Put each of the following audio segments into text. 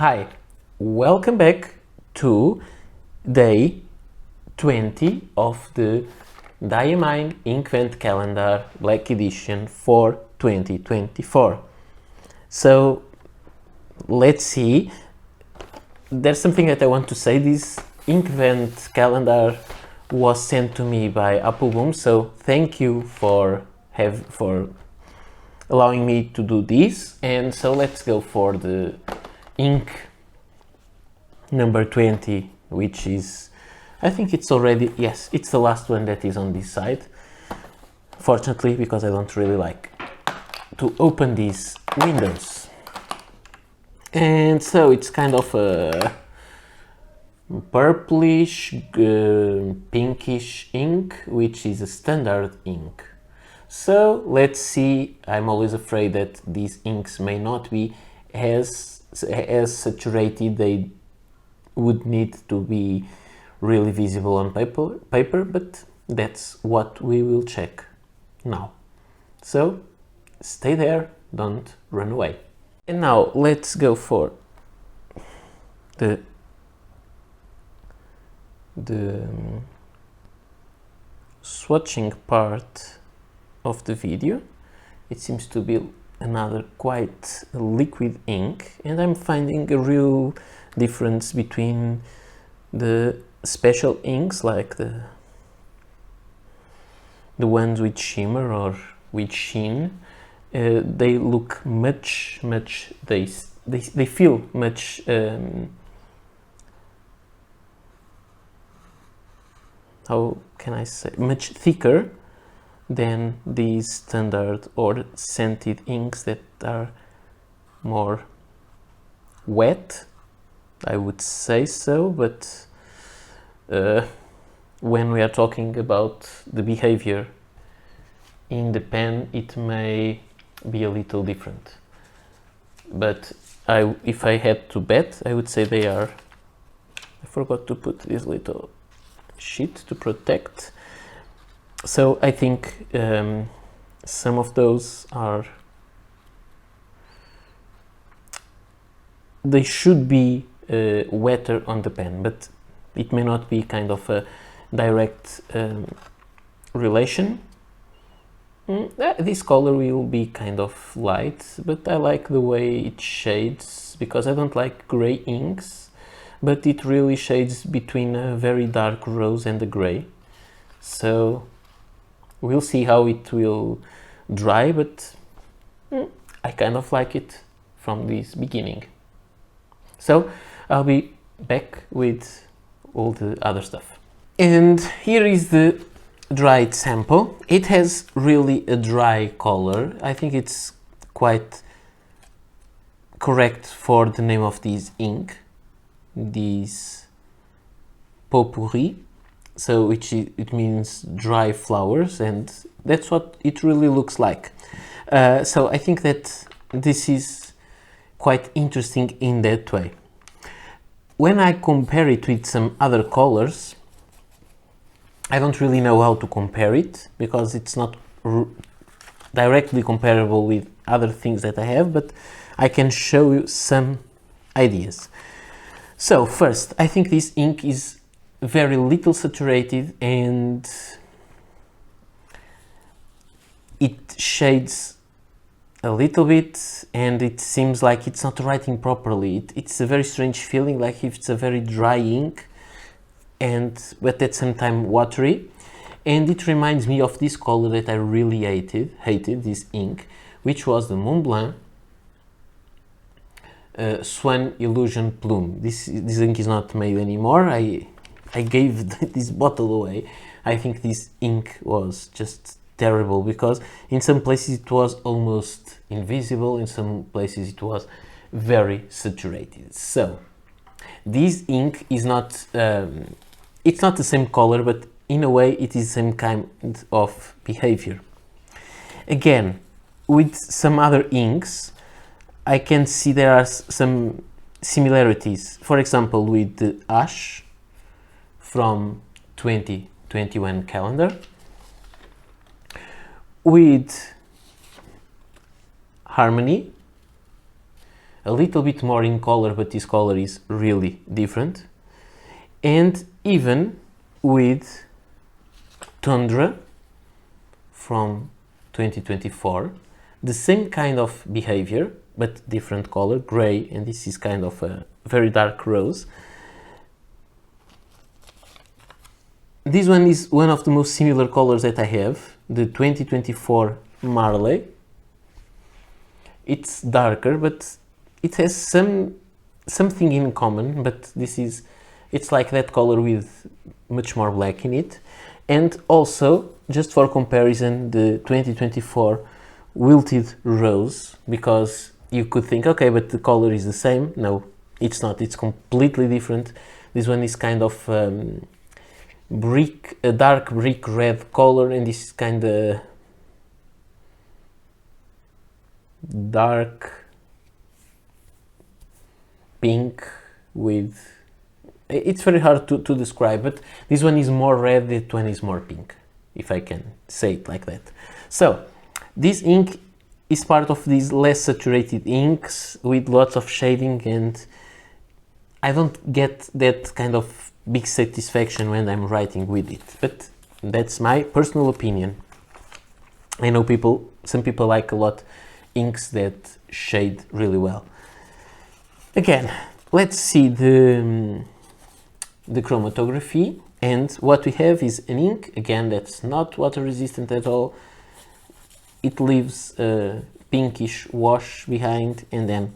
Hi, welcome back to day 20 of the Diamine Inkvent Calendar Black Edition for 2024. So let's see, there's something that I want to say. This Inkvent Calendar was sent to me by Appelboom, so thank you for allowing me to do this. And so let's go for the ink number 20, which is, I think it's already, yes, it's the last one that is on this side, fortunately, because I don't really like to open these windows. And so it's kind of a purplish, pinkish ink, which is a standard ink. So let's see. I'm always afraid that these inks may not be as saturated. They would need to be really visible on paper, but that's what we will check now. So stay there, don't run away. And now let's go for the swatching part of the video. It seems to be another quite liquid ink, and I'm finding a real difference between the special inks, like the ones with shimmer or with sheen. They look much they feel much how can I say, much thicker than these standard or scented inks that are more wet, I would say so, but when we are talking about the behavior in the pen, it may be a little different. But if I had to bet, I would say they are, I forgot to put this little sheet to protect. So I think some of those are, they should be wetter on the pen, but it may not be kind of a direct relation. This color will be kind of light, but I like the way it shades, because I don't like gray inks, but it really shades between a very dark rose and a gray. So we'll see how it will dry, but I kind of like it from this beginning. So I'll be back with all the other stuff. And here is the dried sample. It has really a dry color. I think it's quite correct for the name of this ink, this Potpourri. So it means dry flowers, and that's what it really looks like. So I think that this is quite interesting in that way. When I compare it with some other colors, I don't really know how to compare it, because it's not directly comparable with other things that I have, but I can show you some ideas. So first, I think this ink is very little saturated, and it shades a little bit, and it seems like it's not writing properly. It's a very strange feeling, like if it's a very dry ink, but at the same time watery. And it reminds me of this color that I really hated this ink, which was the Montblanc Swan Illusion Plume. This ink is not made anymore. I gave this bottle away. I think this ink was just terrible, because in some places it was almost invisible, in some places it was very saturated. So this ink is not, it's not the same color, but in a way it is the same kind of behavior. Again, with some other inks, I can see there are some similarities. For example, with the Ash from 2021 calendar, with Harmony, a little bit more in color, but this color is really different. And even with Tundra from 2024, the same kind of behavior, but different color, gray, and this is kind of a very dark rose. This one is one of the most similar colors that I have, the 2024 Marley. It's darker, but it has something in common, but it's like that color with much more black in it. And also, just for comparison, the 2024 Wilted Rose, because you could think, okay, but the color is the same. No, it's not. It's completely different. This one is kind of a dark brick red color, and this is kind of dark pink with, it's very hard to describe, but this one is more red, that one is more pink, if I can say it like that. So this ink is part of these less saturated inks with lots of shading, and I don't get that kind of big satisfaction when I'm writing with it, but that's my personal opinion. I know some people like a lot inks that shade really well. Again, let's see the chromatography, and what we have is an ink, again, that's not water resistant at all. It leaves a pinkish wash behind, and then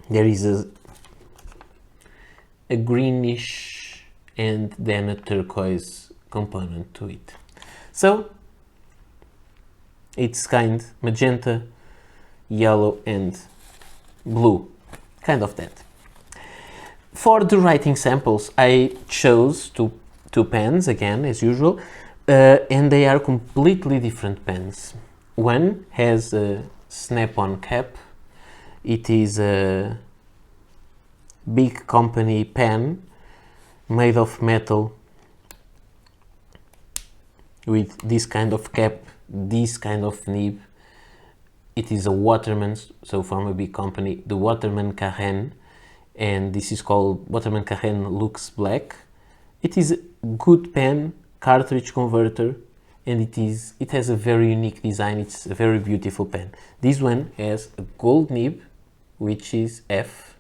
there is a greenish and then a turquoise component to it. So it's kind magenta, yellow and blue, kind of that. For the writing samples, I chose two pens, again, as usual, and they are completely different pens. One has a snap-on cap. It is a big company pen made of metal with this kind of cap, this kind of nib. It is a Waterman, so from a big company, the Waterman Carène, and this is called Waterman Carène Lux Black. It is a good pen, cartridge converter, and it has a very unique design. It's a very beautiful pen. This one has a gold nib, which is F,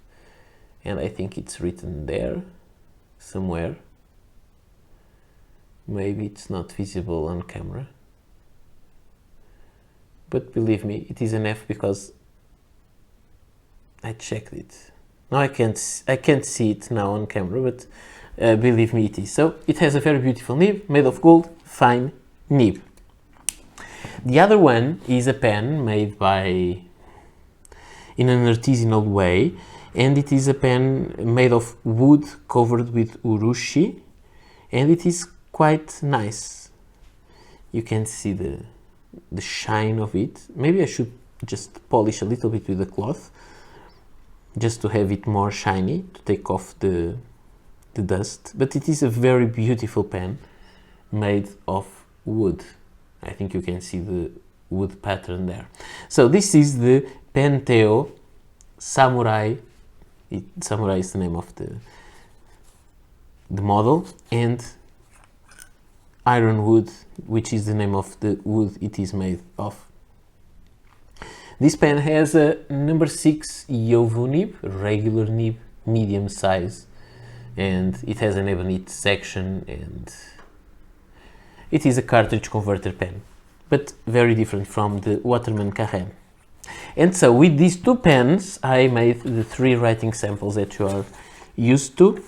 and I think it's written there somewhere. Maybe it's not visible on camera, but believe me, it is an F because I checked it. Now I can't see it now on camera, but believe me, it is. So it has a very beautiful nib made of gold, fine nib. The other one is a pen made in an artisanal way, and it is a pen made of wood covered with urushi, and it is quite nice. You can see the shine of it. Maybe I should just polish a little bit with the cloth, just to have it more shiny, to take off the dust. But it is a very beautiful pen made of wood. I think you can see the wood pattern there. So this is the Penteo Samurai. Samurai is the name of the model, and Ironwood, which is the name of the wood it is made of. This pen has a number 6 Yovu nib, regular nib, medium size, and it has an ebonite section, and it is a cartridge converter pen, but very different from the Waterman Carène. And so with these two pens, I made the 3 writing samples that you are used to.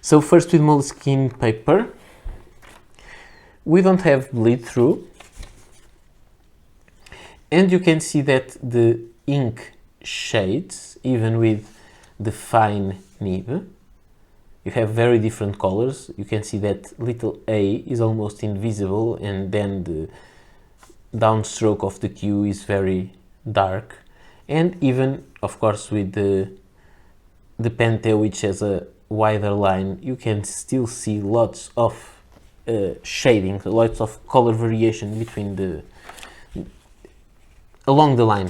So first with moleskin paper. We don't have bleed through. And you can see that the ink shades, even with the fine nib. You have very different colors. You can see that little A is almost invisible, and then the downstroke of the Q is very dark. And even, of course, with the Penteo, which has a wider line, you can still see lots of shading, lots of color variation between along the line.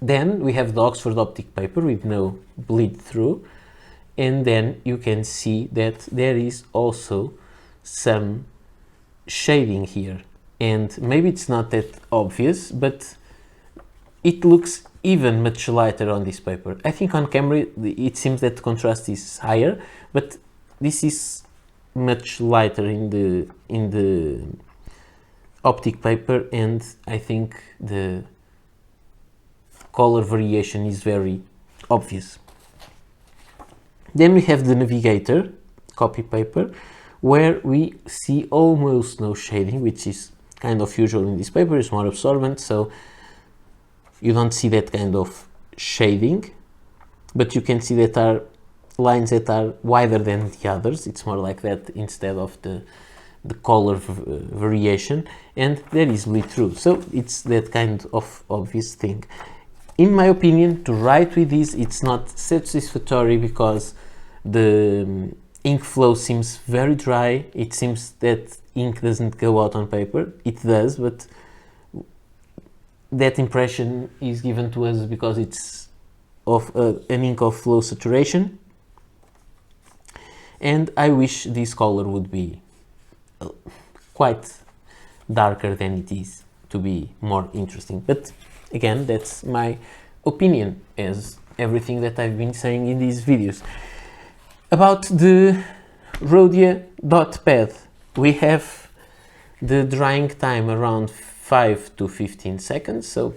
Then we have the Oxford optic paper with no bleed through, and then you can see that there is also some shading here, and maybe it's not that obvious, but it looks even much lighter on this paper. I think on camera it seems that the contrast is higher, but this is much lighter in the optic paper, and I think the color variation is very obvious. Then we have the Navigator copy paper, where we see almost no shading, which is kind of usual in this paper. It's more absorbent, so you don't see that kind of shading, but you can see that are lines that are wider than the others. It's more like that instead of the color variation, and there is bleed through, so it's that kind of obvious thing. In my opinion, to write with this, it's not satisfactory because the ink flow seems very dry. It seems that ink doesn't go out on paper. It does, but that impression is given to us because it's of an ink of low saturation, and I wish this color would be quite darker than it is to be more interesting. But again, that's my opinion, as everything that I've been saying in these videos. About the Rhodia dot pad, we have the drying time around 5 to 15 seconds, so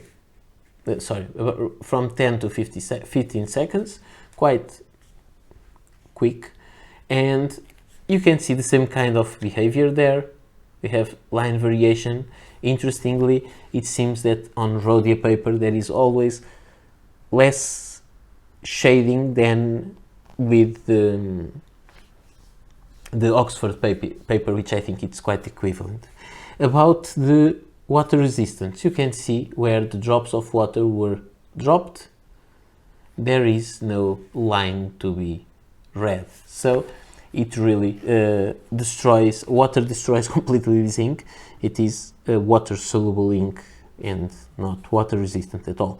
from 10 to 15 seconds, quite quick, and you can see the same kind of behavior there. We have line variation. Interestingly, it seems that on Rhodia paper there is always less shading than with the Oxford paper, which I think it's quite equivalent. About the water resistance, you can see where the drops of water were dropped, there is no line to be read. So it really water destroys completely this ink. It is a water soluble ink and not water resistant at all.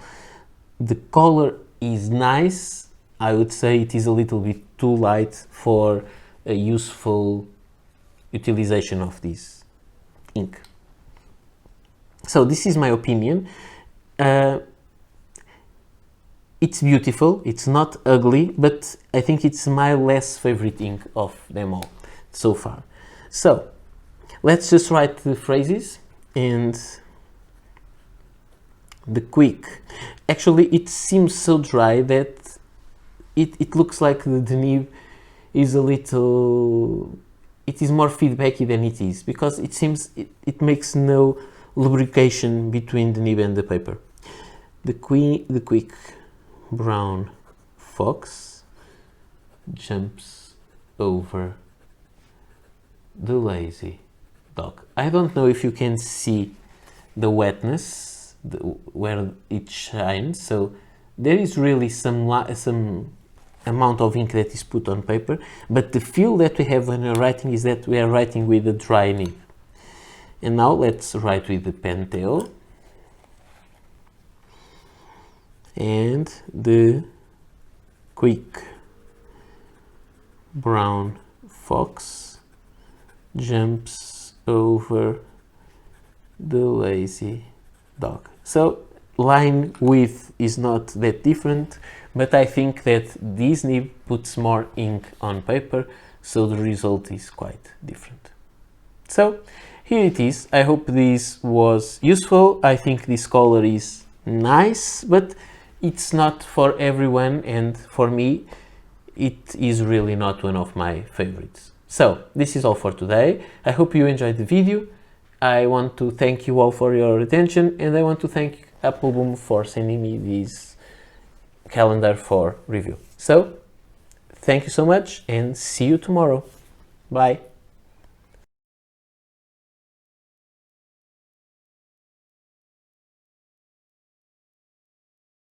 The color is nice. I would say it is a little bit too light for a useful utilization of this ink. So this is my opinion. It's beautiful, it's not ugly, but I think it's my less favorite ink of them all so far. So let's just write the phrases. And the quick, actually it seems so dry that it looks like the nib is a little, it is more feedbacky than it is, because it seems it makes no lubrication between the nib and the paper. The quick brown fox jumps over the lazy dog. I don't know if you can see the wetness where it shines, so there is really some amount of ink that is put on paper, but the feel that we have when we're writing is that we are writing with a dry nib. And now let's write with the Pentel and the quick brown fox jumps over the lazy dog. So line width is not that different, but I think that this nib puts more ink on paper, so the result is quite different. So here it is. I hope this was useful. I think this color is nice, but it's not for everyone, and for me it is really not one of my favorites. So this is all for today. I hope you enjoyed the video. I want to thank you all for your attention, and I want to thank Appelboom for sending me this calendar for review. So thank you so much, and see you tomorrow. Bye.